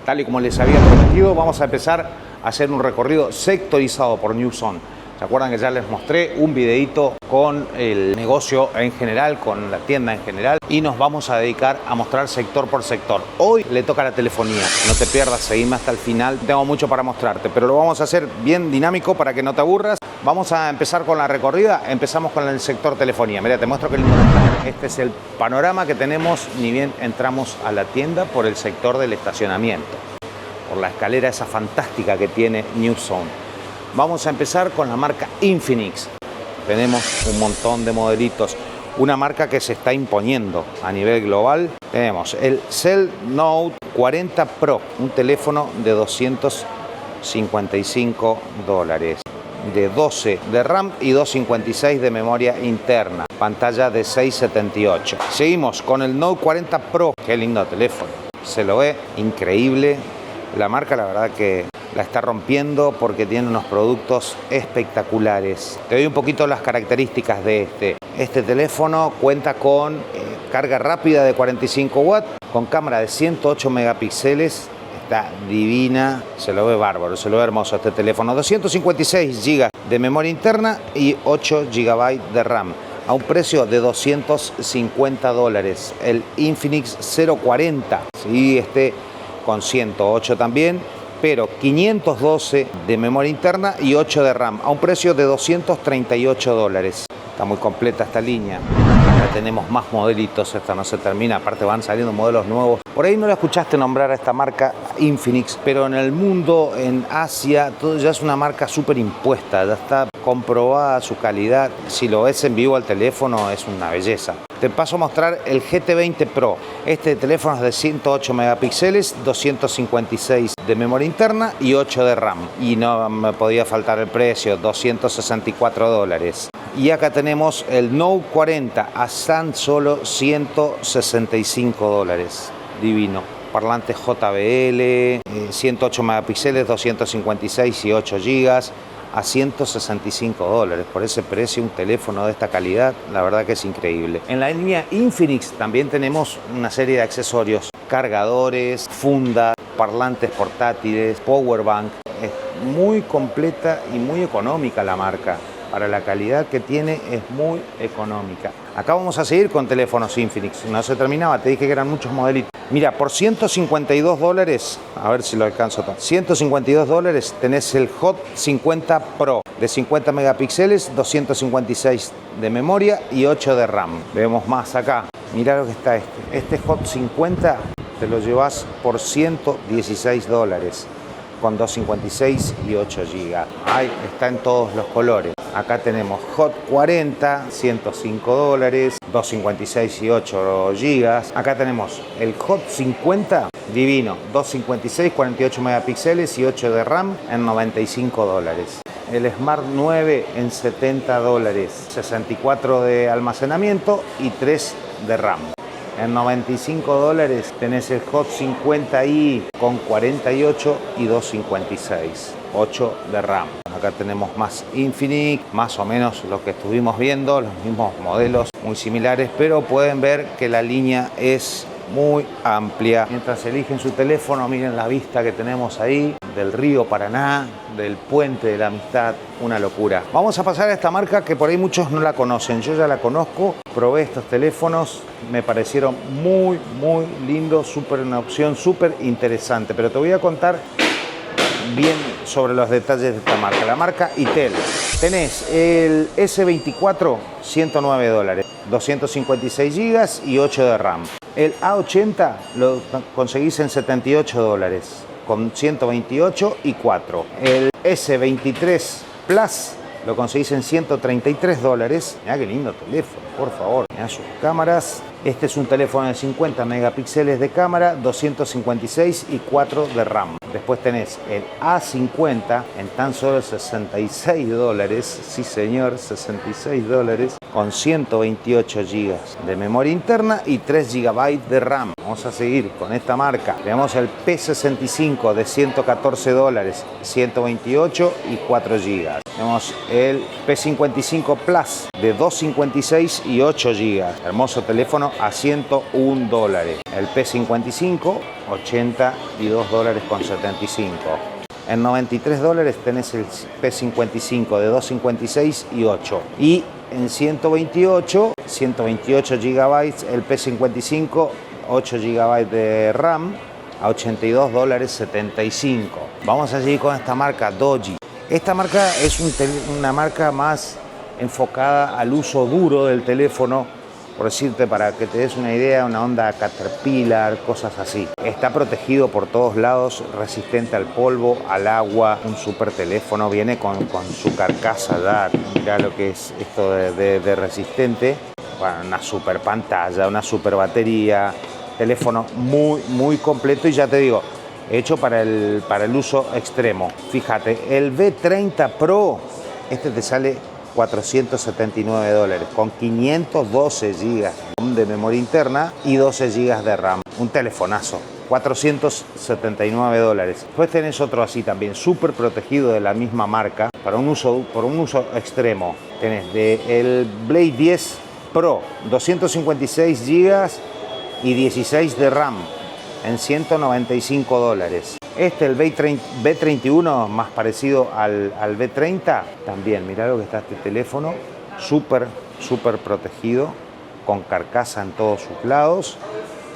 Tal y como les había prometido, vamos a empezar a hacer un recorrido sectorizado por Newzone. ¿Se acuerdan que ya les mostré un videito con el negocio en general, con la tienda en general? Y nos vamos a dedicar a mostrar sector por sector. Hoy le toca la telefonía. No te pierdas, seguime hasta el final. Tengo mucho para mostrarte, pero lo vamos a hacer bien dinámico para que no te aburras. Vamos a empezar con la recorrida. Empezamos con el sector telefonía. Mira, te muestro qué lindo está. Este es el panorama que tenemos ni bien entramos a la tienda por el sector del estacionamiento, por la escalera esa fantástica que tiene Newzone. Vamos a empezar con la marca Infinix. Tenemos un montón de modelitos. Una marca que se está imponiendo a nivel global. Tenemos el Cell Note 40 Pro, un teléfono de $255, de 12 de RAM y 256 de memoria interna, pantalla de 678. Seguimos con el Note 40 Pro. Qué lindo teléfono, se lo ve increíble. La marca, la verdad que la está rompiendo porque tiene unos productos espectaculares. Te doy un poquito las características de este. Este teléfono cuenta con carga rápida de 45 watts, con cámara de 108 megapíxeles. Está divina, se lo ve bárbaro, se lo ve hermoso este teléfono. 256 GB de memoria interna y 8 GB de RAM, a un precio de $250. El Infinix 040, sí, este con 108 también, pero 512 de memoria interna y 8 de RAM, a un precio de $238. Está muy completa esta línea. Acá tenemos más modelitos, esta no se termina, aparte van saliendo modelos nuevos. Por ahí no la escuchaste nombrar a esta marca Infinix, pero en el mundo, en Asia, todo ya es una marca súper impuesta, ya está comprobada su calidad. Si lo ves en vivo al teléfono es una belleza. Te paso a mostrar el GT20 Pro. Este teléfono es de 108 megapíxeles, 256 de memoria interna y 8 de RAM. Y no me podía faltar el precio, $264. Y acá tenemos el Note 40 a tan solo $165. Divino. Parlante JBL, 108 megapíxeles, 256 y 8 GB a $165. Por ese precio, un teléfono de esta calidad, la verdad que es increíble. En la línea Infinix también tenemos una serie de accesorios, cargadores, funda, parlantes portátiles, power bank. Es muy completa y muy económica la marca. Para la calidad que tiene es muy económica. Acá vamos a seguir con teléfonos Infinix. No se terminaba, te dije que eran muchos modelitos. Mira, por $152, a ver si lo alcanzo todo. $152 tenés el Hot 50 Pro de 50 megapíxeles, 256 de memoria y 8 de RAM. Vemos más acá. Mirá lo que está este. Este Hot 50 te lo llevas por $116 con 256 y 8 GB. Ahí está en todos los colores. Acá tenemos Hot 40, $105, 256 y 8 GB. Acá tenemos el Hot 50, divino, 256, 48 megapíxeles y 8 de RAM en $95. El Smart 9 en $70, 64 de almacenamiento y 3 de RAM. En $95 tenés el Hot 50i con 48 y 256, 8 de RAM. Acá tenemos más Infinix, más o menos lo que estuvimos viendo, los mismos modelos muy similares, pero pueden ver que la línea es muy amplia. Mientras eligen su teléfono, miren la vista que tenemos ahí del río Paraná, del puente de la amistad, una locura. Vamos a pasar a esta marca que por ahí muchos no la conocen. Yo ya la conozco, probé estos teléfonos, me parecieron muy lindos, una opción súper interesante, pero te voy a contar bien sobre los detalles de esta marca. La marca Itel. Tenés el S24, $109, 256 GB y 8 de RAM. El A80 lo conseguís en $78 con 128 y 4. El S23 Plus lo conseguís en $133. Mirá qué lindo teléfono, por favor. Mirá sus cámaras. Este es un teléfono de 50 megapíxeles de cámara, 256 y 4 de RAM. Después tenés el A50 en tan solo $66. Sí señor, $66 con 128 GB de memoria interna y 3 GB de RAM. Vamos a seguir con esta marca. Tenemos el P65 de $114, 128 y 4 GB. Tenemos el P55 Plus de 256 y 8 GB. Hermoso teléfono a $101. El P55, $82,75. En $93 tenés el P55 de 256 y 8. Y en 128 GB el P55, 8 GB de RAM a $82,75. Vamos a seguir con esta marca Doji. Esta marca es una marca más enfocada al uso duro del teléfono, por decirte, para que te des una idea, una onda Caterpillar, cosas así. Está protegido por todos lados, resistente al polvo, al agua, un super teléfono, viene con su carcasa ya, mirá lo que es esto de resistente. Bueno, una super pantalla, una super batería, teléfono muy completo y ya te digo, hecho para el uso extremo. Fíjate, el V30 Pro, este te sale $479 con 512 GB de memoria interna y 12 GB de RAM. Un telefonazo, $479. Después tenés otro así también, súper protegido de la misma marca, por un uso extremo. Tenés el Blade 10 Pro, 256 GB y 16 de RAM en $195. El B31, más parecido al B30, también, mirá lo que está este teléfono, súper protegido, con carcasa en todos sus lados.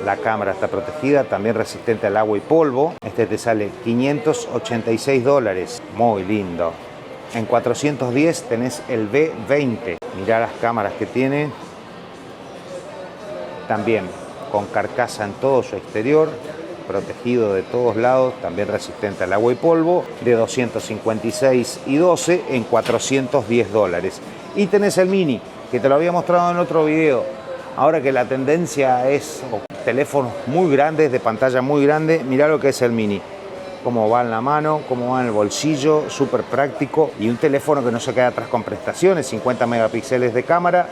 La cámara está protegida, también resistente al agua y polvo. Este te sale $586, muy lindo. En 410 tenés el B20, mirá las cámaras que tiene, también con carcasa en todo su exterior, protegido de todos lados, también resistente al agua y polvo, de 256 y 12 en $410. Y tenés el Mini, que te lo había mostrado en otro video. Ahora que la tendencia es teléfonos muy grandes, de pantalla muy grande, mirá lo que es el Mini. Cómo va en la mano, cómo va en el bolsillo, súper práctico. Y un teléfono que no se queda atrás con prestaciones, 50 megapíxeles de cámara,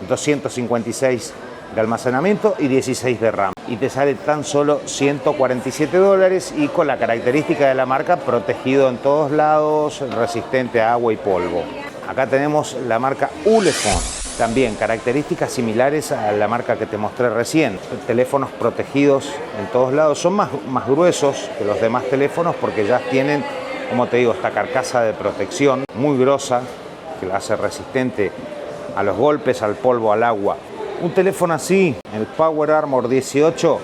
256 de almacenamiento y 16 de RAM. Y te sale tan solo $147 y con la característica de la marca, protegido en todos lados, resistente a agua y polvo. Acá tenemos la marca Ulefone, también características similares a la marca que te mostré recién. Teléfonos protegidos en todos lados, son más gruesos que los demás teléfonos porque ya tienen, como te digo, esta carcasa de protección muy grosa que la hace resistente a los golpes, al polvo, al agua. Un teléfono así, el Power Armor 18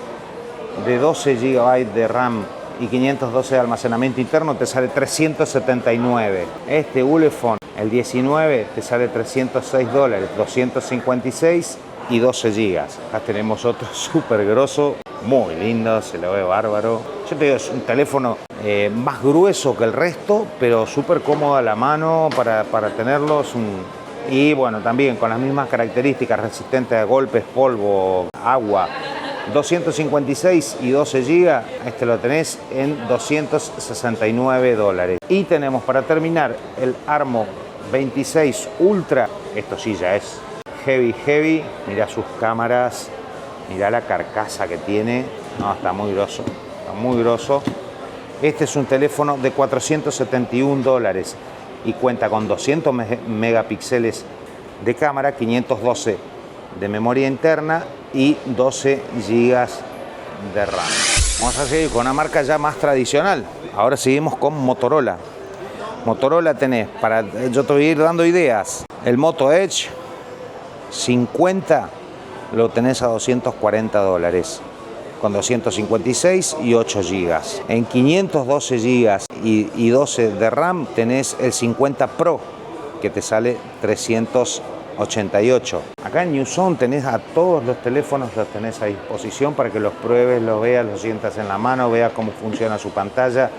de 12 GB de RAM y 512 de almacenamiento interno te sale $379. Este Ulefone, el 19, te sale $306, 256 y 12 GB. Acá tenemos otro súper grosso, muy lindo, se lo ve bárbaro. Yo te digo, es un teléfono más grueso que el resto, pero súper cómodo a la mano para tenerlos. Y bueno, también con las mismas características, resistente a golpes, polvo, agua. 256 y 12 GB, este lo tenés en $269. Y tenemos para terminar el Armo 26 Ultra. Esto sí ya es heavy. Mirá sus cámaras, mirá la carcasa que tiene. No, está muy grosso, Este es un teléfono de $471 y cuenta con 200 megapíxeles de cámara, 512 de memoria interna y 12 GB de RAM. Vamos a seguir con una marca ya más tradicional. Ahora seguimos con Motorola. Motorola tenés, yo te voy a ir dando ideas. El Moto Edge 50 lo tenés a $240. Con 256 y 8 GB. En 512 GB y 12 de RAM tenés el 50 Pro, que te sale $388. Acá en Newzone tenés a todos los teléfonos, los tenés a disposición para que los pruebes, los veas, los sientas en la mano, veas cómo funciona su pantalla.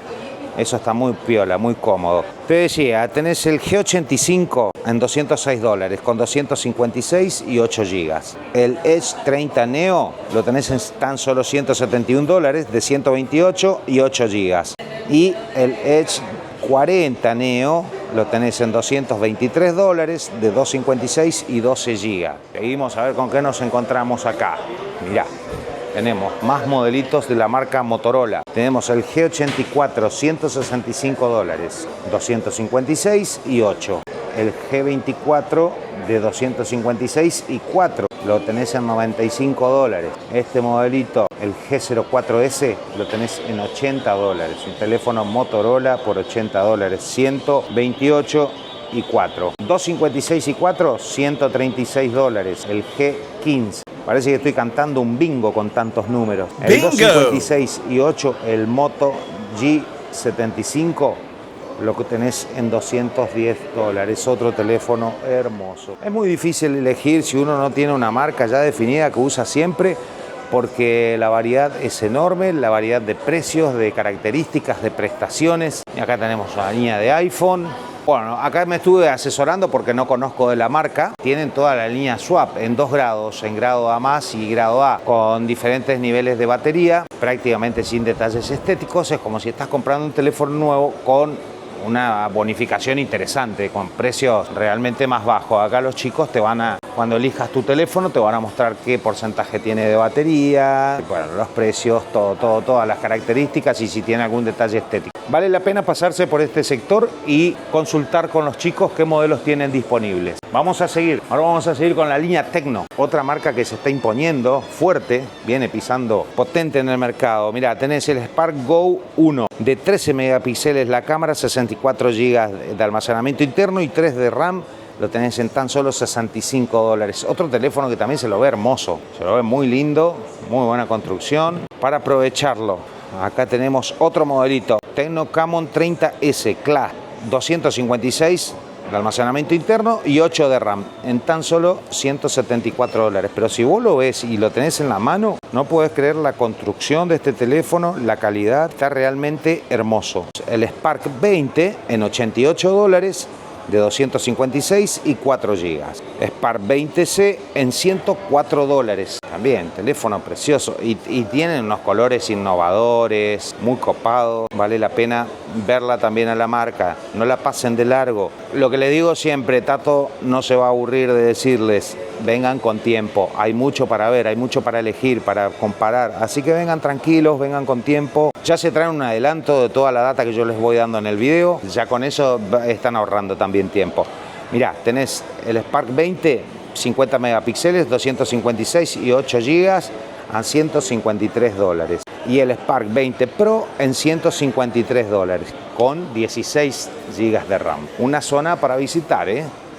Eso está muy piola, muy cómodo. Te decía, tenés el G85 en $206 con 256 y 8 GB. El Edge 30 Neo lo tenés en tan solo $171 de 128 y 8 GB. Y el Edge 40 Neo lo tenés en $223, de 256 y 12 GB. Seguimos a ver con qué nos encontramos acá. Mirá, tenemos más modelitos de la marca Motorola. Tenemos el G84, $165, 256 y 8. El G24 de 256 y 4, lo tenés en $95. Este modelito, el G04S, lo tenés en $80. Un teléfono Motorola por $80, 128 y 4. 256 y 4, $136. El G15. Parece que estoy cantando un bingo con tantos números. El ¡bingo! 256 y 8, el Moto G75, lo que tenés en $210. Otro teléfono hermoso. Es muy difícil elegir si uno no tiene una marca ya definida que usa siempre, porque la variedad es enorme, la variedad de precios, de características, de prestaciones. Y acá tenemos una línea de iPhone. Bueno, acá me estuve asesorando porque no conozco de la marca. Tienen toda la línea Swap en 2 grados, en grado A+ y grado A, con diferentes niveles de batería, prácticamente sin detalles estéticos. Es como si estás comprando un teléfono nuevo con una bonificación interesante, con precios realmente más bajos. Acá los chicos te van a, cuando elijas tu teléfono, te van a mostrar qué porcentaje tiene de batería, bueno, los precios, todas las características y si tiene algún detalle estético. Vale la pena pasarse por este sector y consultar con los chicos qué modelos tienen disponibles. Vamos a seguir. Ahora vamos a seguir con la línea Tecno, otra marca que se está imponiendo fuerte, viene pisando potente en el mercado. Mirá, tenés el Spark Go 1 de 13 megapíxeles la cámara, 64 GB de almacenamiento interno y 3 de RAM. Lo tenés en tan solo $65. Otro teléfono que también se lo ve hermoso, se lo ve muy lindo, muy buena construcción. Para aprovecharlo, acá tenemos otro modelito, Tecno Camon 30S Class, 256 de almacenamiento interno y 8 de RAM, en tan solo $174. Pero si vos lo ves y lo tenés en la mano, no podés creer la construcción de este teléfono, la calidad, está realmente hermoso. El Spark 20 en $88, de 256 y 4 GB. Spark 20C en $104. También, teléfono precioso. Y tienen unos colores innovadores, muy copados. Vale la pena verla también a la marca. No la pasen de largo. Lo que les digo siempre, Tato no se va a aburrir de decirles, vengan con tiempo. Hay mucho para ver, hay mucho para elegir, para comparar. Así que vengan tranquilos, vengan con tiempo. Ya se traen un adelanto de toda la data que yo les voy dando en el video. Ya con eso están ahorrando también tiempo. Mirá, tenés el Spark 20, 50 megapíxeles, 256 y 8 GB a $153. Y el Spark 20 Pro en $153, con 16 GB de RAM. Una zona para visitar,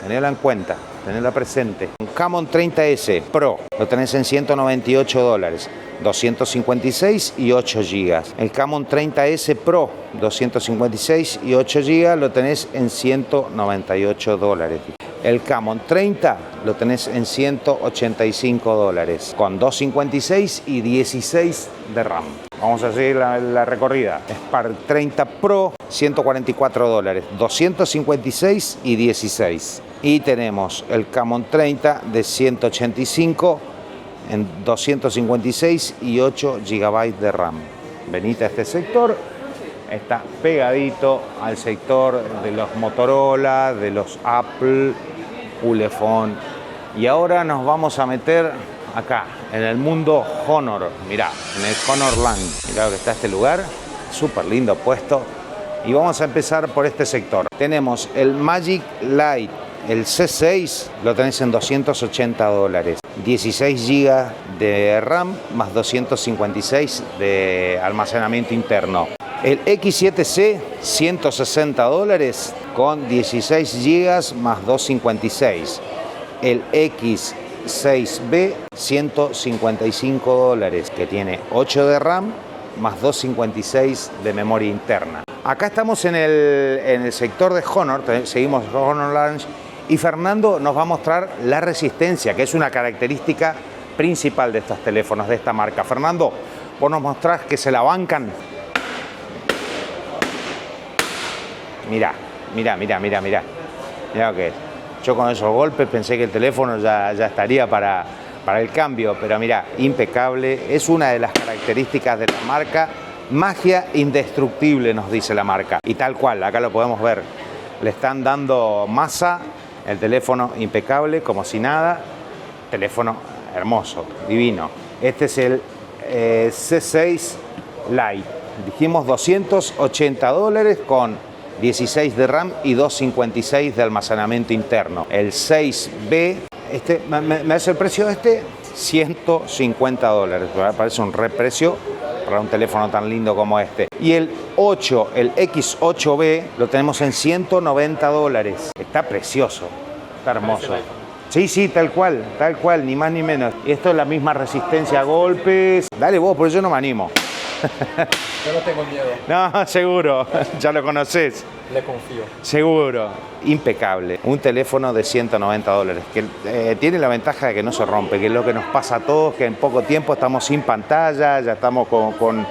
tenedla en cuenta, tenedla presente. Un Camon 30S Pro lo tenés en $198, 256 y 8 GB. El Camon 30S Pro, 256 y 8 GB, lo tenés en $198. El Camon 30 lo tenés en $185, con 256 y 16 de RAM. Vamos a seguir la recorrida. Spark 30 Pro, $144, 256 y 16. Y tenemos el Camon 30 de 185 en 256 y 8 GB de RAM. Venite a este sector, está pegadito al sector de los Motorola, de los Apple, Ulefone. Y ahora nos vamos a meter acá, en el mundo Honor. Mirá, en el Honorland. Mirá lo que está este lugar, súper lindo puesto. Y vamos a empezar por este sector. Tenemos el Magic Light, el C6, lo tenés en $280. 16 GB de RAM más 256 de almacenamiento interno. El X7C, $160 con 16 GB más 256. El X6B, $155, que tiene 8 de RAM más 256 de memoria interna. Acá estamos en el sector de Honor, seguimos Honor Lounge, y Fernando nos va a mostrar la resistencia, que es una característica principal de estos teléfonos, de esta marca. Fernando, vos nos mostrás que se la bancan. Mirá lo que es. Yo con esos golpes pensé que el teléfono ya estaría para el cambio, pero mirá, impecable. Es una de las características de la marca. Magia indestructible, nos dice la marca. Y tal cual, acá lo podemos ver. le están dando masa, el teléfono impecable, como si nada, teléfono hermoso, divino. Este es el C6 Lite, dijimos $280 con 16 de RAM y 256 de almacenamiento interno. El 6B, me hace el precio de este $150, me parece un reprecio para un teléfono tan lindo como este. Y el 8, el X8B, lo tenemos en $190. Está precioso, está hermoso. Sí, tal cual, ni más ni menos. Y esto es la misma resistencia a golpes. Dale vos, porque yo no me animo. Yo no tengo miedo. No, seguro, ya lo conoces. Le confío. Seguro, impecable. Un teléfono de $190 que tiene la ventaja de que no se rompe, que es lo que nos pasa a todos, que en poco tiempo estamos sin pantalla, ya estamos con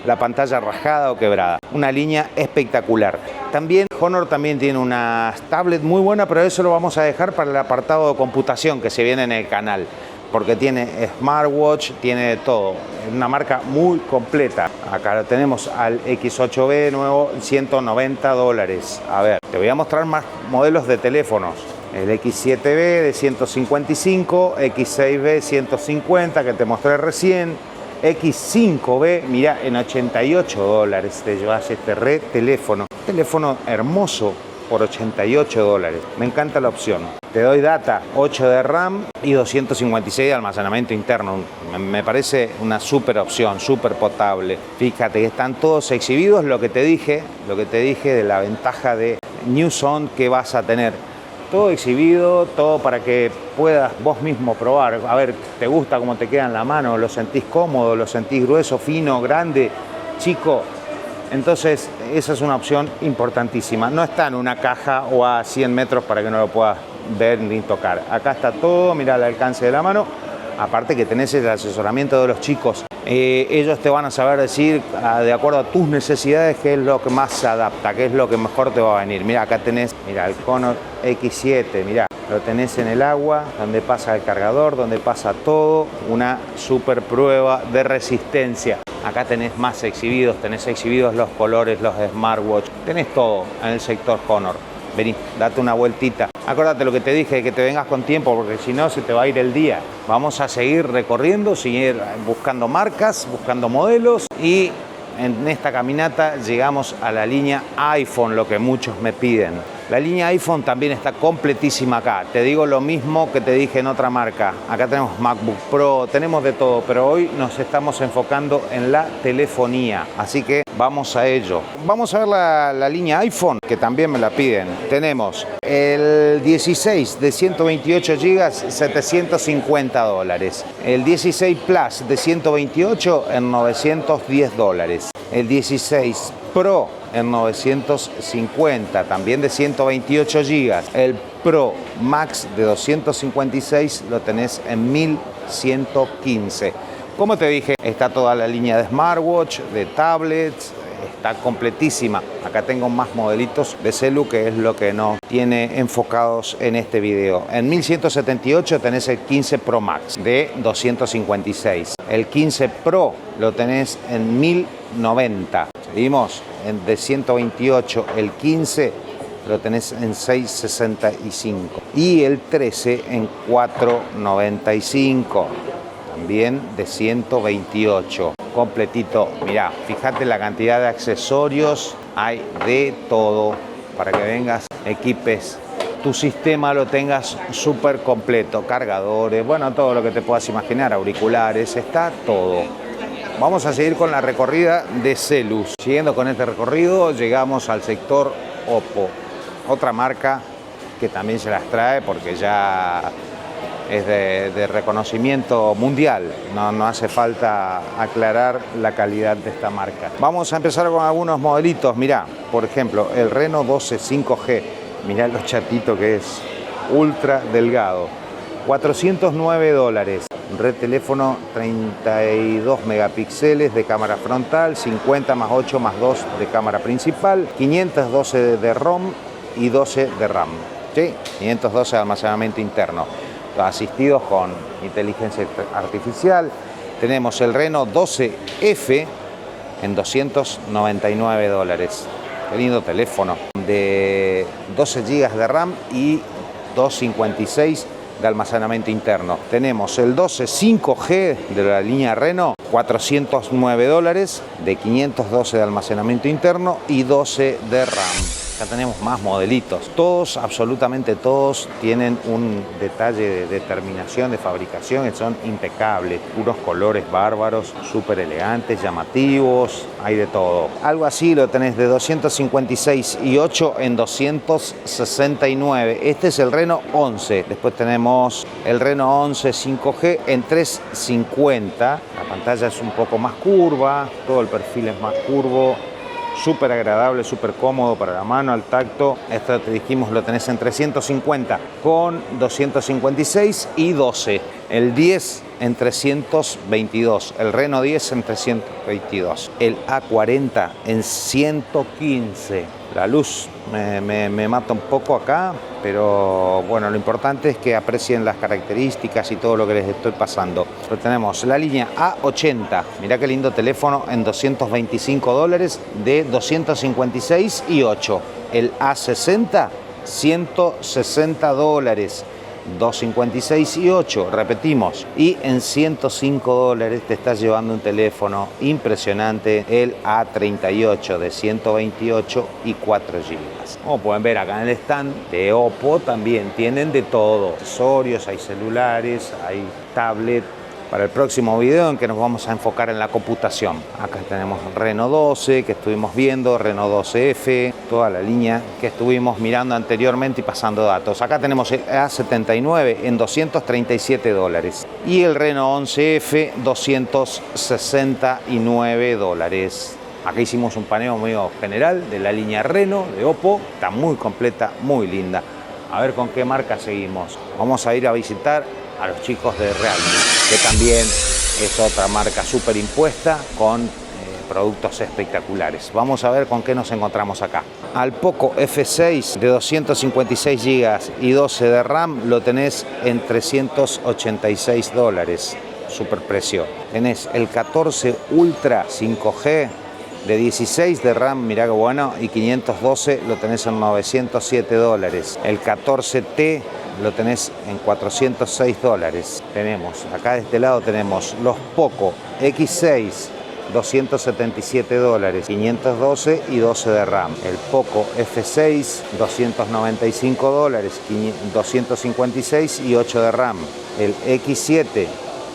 la pantalla rajada o quebrada. Una línea espectacular. También Honor también tiene unas tablets muy buenas, pero eso lo vamos a dejar para el apartado de computación que se viene en el canal, porque tiene smartwatch, tiene de todo. Es una marca muy completa. Acá lo tenemos al X8B nuevo, $190. A ver, te voy a mostrar más modelos de teléfonos. El X7B de 155, X6B 150 que te mostré recién, X5B, mirá, en $88 te llevas este teléfono. Teléfono hermoso por $88. Me encanta la opción. Te doy data, 8 de RAM y 256 de almacenamiento interno. Me parece una súper opción, súper potable. Fíjate que están todos exhibidos, lo que te dije de la ventaja de New Zone que vas a tener. Todo exhibido, todo para que puedas vos mismo probar. A ver, ¿te gusta cómo te queda en la mano? ¿Lo sentís cómodo? ¿Lo sentís grueso, fino, grande, chico? Entonces, esa es una opción importantísima. No está en una caja o a 100 metros para que no lo puedas ver ni tocar. Acá está todo, mirá al alcance de la mano. Aparte que tenés el asesoramiento de los chicos. Ellos te van a saber decir, de acuerdo a tus necesidades, qué es lo que más se adapta, qué es lo que mejor te va a venir. Mira, acá tenés, mira, el Honor X7, mira, lo tenés en el agua, donde pasa el cargador, donde pasa todo, una super prueba de resistencia. Acá tenés más exhibidos, tenés exhibidos los colores, los smartwatch, tenés todo en el sector Honor. Vení, date una vueltita. Acuérdate lo que te dije, que te vengas con tiempo, porque si no se te va a ir el día. Vamos a seguir recorriendo, seguir buscando marcas, buscando modelos y en esta caminata llegamos a la línea iPhone, lo que muchos me piden. La línea iPhone también está completísima acá. Te digo lo mismo que te dije en otra marca. Acá tenemos MacBook Pro, tenemos de todo, pero hoy nos estamos enfocando en la telefonía. Así que vamos a ello. Vamos a ver la línea iPhone, que también me la piden. Tenemos el 16 de 128 GB, $750. El 16 Plus de 128 en $910. El 16 Pro en 950, también de 128 GB. El Pro Max de 256 lo tenés en 1115. Como te dije, está toda la línea de smartwatch, de tablets, está completísima. Acá tengo más modelitos de celu, que es lo que nos tiene enfocados en este video. En 1178 tenés el 15 Pro Max de 256. El 15 Pro lo tenés en 1090. Seguimos de 128. El 15 lo tenés en 665. Y el 13 en 495. También de 128. Completito. Mirá, fíjate la cantidad de accesorios, hay de todo para que vengas, equipes, tu sistema lo tengas súper completo, cargadores, bueno, todo lo que te puedas imaginar, auriculares, está todo. Vamos a seguir con la recorrida de celus. Siguiendo con este recorrido, llegamos al sector Oppo, otra marca que también se las trae porque ya es de reconocimiento mundial, no hace falta aclarar la calidad de esta marca. Vamos a empezar con algunos modelitos. Mirá, por ejemplo, el Reno 12 5G, mirá lo chatito que es, ultra delgado, $409. Red teléfono 32 megapíxeles de cámara frontal, 50 más 8 más 2 de cámara principal, 512 de ROM y 12 de RAM, ¿sí? 512 de almacenamiento interno. Asistidos con inteligencia artificial. Tenemos el Reno 12F en $299. Qué lindo teléfono. De 12 GB de RAM y 256 de almacenamiento interno. Tenemos el 12 5G de la línea Reno, $409, de 512 de almacenamiento interno y 12 de RAM. Acá tenemos más modelitos. Todos, absolutamente todos, tienen un detalle de terminación, de fabricación, que son impecables. Puros colores bárbaros, súper elegantes, llamativos, hay de todo. Algo así lo tenés de 256 y 8 en 269. Este es el Reno 11. Después tenemos el Reno 11 5G en 350. La pantalla es un poco más curva, todo el perfil es más curvo. Súper agradable, súper cómodo para la mano, al tacto. Esto te dijimos lo tenés en 350 con 256 y 12. El 10 en 322. El Reno 10 en 322. El A40 en 115. La luz me mata un poco acá, pero bueno, lo importante es que aprecien las características y todo lo que les estoy pasando. Pero tenemos la línea A80, mirá qué lindo teléfono, en $225, de 256 y 8. El A60, $160, 256 y 8, repetimos, y en $105 te estás llevando un teléfono impresionante, el A38 de 128 y 4 GB. Como pueden ver acá en el stand de Oppo también tienen de todo, accesorios, hay celulares, hay tablet. Para el próximo video en que nos vamos a enfocar en la computación. Acá tenemos Reno 12 que estuvimos viendo, Reno 12F, toda la línea que estuvimos mirando anteriormente y pasando datos. Acá tenemos el A79 en $237 y el Reno 11F $269. Acá hicimos un paneo medio general de la línea Reno de Oppo, está muy completa, muy linda. A ver con qué marca seguimos. Vamos a ir a visitar a los chicos de Realme, que también es otra marca súper impuesta con productos espectaculares. Vamos a ver con qué nos encontramos acá. Al Poco F6 de 256 GB y 12 de RAM lo tenés en $386. Super precio. Tenés el 14 Ultra 5G de 16 de RAM, mirá qué bueno, y 512 lo tenés en $907. El 14T lo tenés en $406. Tenemos, acá de este lado tenemos los Poco X6, $277, 512 y 12 de RAM. El Poco F6, $295, 256 y 8 de RAM. El X7,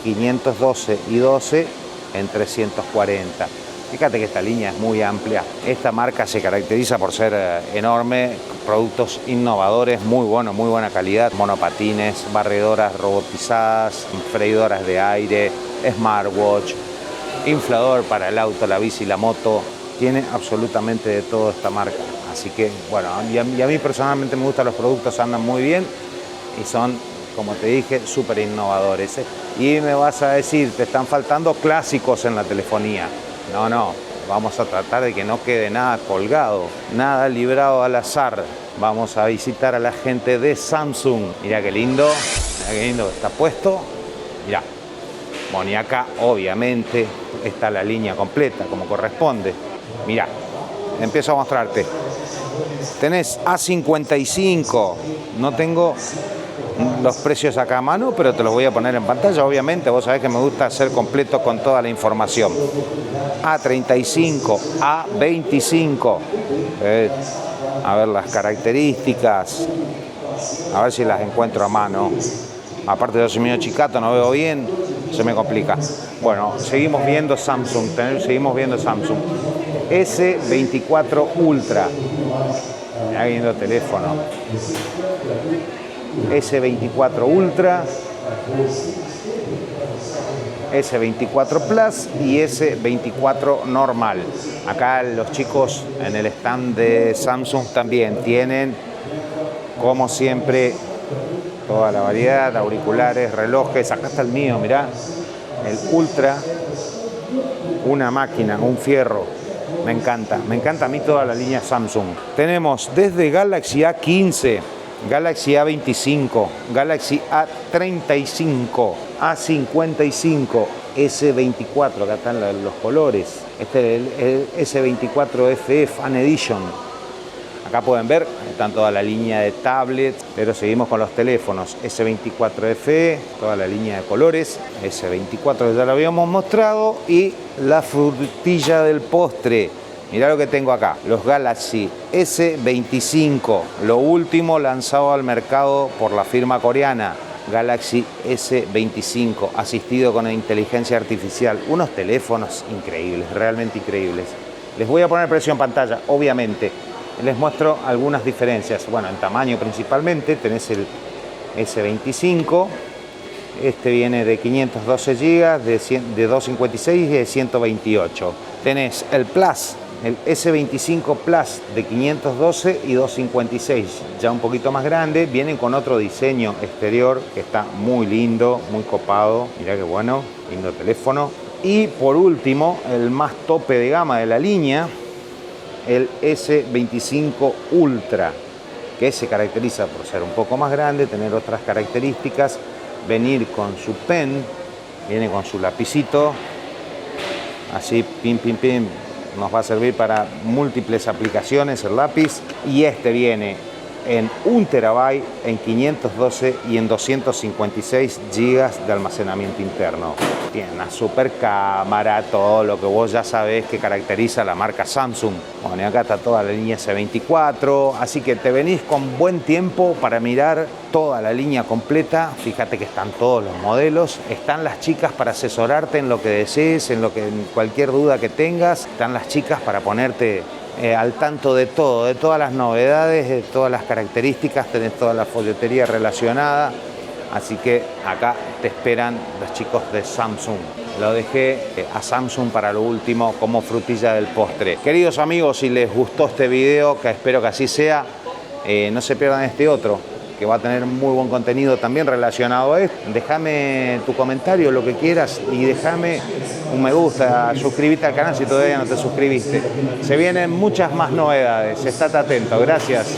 512 y 12 en 340. Fíjate que esta línea es muy amplia. Esta marca se caracteriza por ser enorme, productos innovadores, muy buenos, muy buena calidad, monopatines, barredoras robotizadas, freidoras de aire, smartwatch, inflador para el auto, la bici, la moto. Tiene absolutamente de todo esta marca. Así que, bueno, y a mí personalmente me gustan los productos, andan muy bien y son, como te dije, súper innovadores. Y me vas a decir, te están faltando clásicos en la telefonía. No, vamos a tratar de que no quede nada colgado, nada librado al azar. Vamos a visitar a la gente de Samsung. Mirá qué lindo está puesto. Mirá. Bueno, y acá obviamente está la línea completa, como corresponde. Mirá, empiezo a mostrarte. Tenés A55, no tengo los precios acá a mano, pero te los voy a poner en pantalla. Obviamente, vos sabés que me gusta ser completo con toda la información. A35, A25. A ver las características. A ver si las encuentro a mano. Aparte yo soy medio chicato, no veo bien, se me complica. Bueno, seguimos viendo Samsung. S24 Ultra. Mirá viendo teléfono. S24 Ultra, S24 Plus y S24 normal. Acá los chicos en el stand de Samsung también tienen, como siempre, toda la variedad, auriculares, relojes. Acá está el mío, mirá, el Ultra, una máquina, un fierro. Me encanta a mí toda la línea Samsung. Tenemos desde Galaxy A15 Galaxy A25, Galaxy A35, A55, S24, acá están los colores. Este es el S24 FE Fan Edition. Acá pueden ver, están toda la línea de tablets, pero seguimos con los teléfonos. S24 FE, toda la línea de colores. S24 que ya lo habíamos mostrado. Y la frutilla del postre. Mirá lo que tengo acá. Los Galaxy S25, lo último lanzado al mercado por la firma coreana. Galaxy S25, asistido con inteligencia artificial. Unos teléfonos increíbles, realmente increíbles. Les voy a poner precio en pantalla, obviamente. Les muestro algunas diferencias. Bueno, en tamaño principalmente tenés el S25. Este viene de 512 GB, de 256 y de 128. Tenés el Plus, el S25 Plus de 512 y 256, ya un poquito más grande. Vienen con otro diseño exterior que está muy lindo, muy copado. Mirá qué bueno, lindo teléfono. Y por último, el más tope de gama de la línea, el S25 Ultra, que se caracteriza por ser un poco más grande, tener otras características, venir con su pen, viene con su lapicito, así pim pim pim, nos va a servir para múltiples aplicaciones el lápiz. Y este viene en 1 TB, en 512 y en 256 GB de almacenamiento interno. Tiene una super cámara, todo lo que vos ya sabés que caracteriza a la marca Samsung. Bueno, y acá está toda la línea S24, así que te venís con buen tiempo para mirar toda la línea completa. Fíjate que están todos los modelos, están las chicas para asesorarte en lo que desees, en cualquier duda que tengas. Están las chicas para ponerte al tanto de todo, de todas las novedades, de todas las características. Tenés toda la folletería relacionada. Así que acá te esperan los chicos de Samsung. Lo dejé a Samsung para lo último como frutilla del postre. Queridos amigos, si les gustó este video, que espero que así sea, no se pierdan este otro, que va a tener muy buen contenido también relacionado a esto. Déjame tu comentario, lo que quieras, y déjame un me gusta, suscríbete al canal si todavía no te suscribiste. Se vienen muchas más novedades, estate atento. Gracias.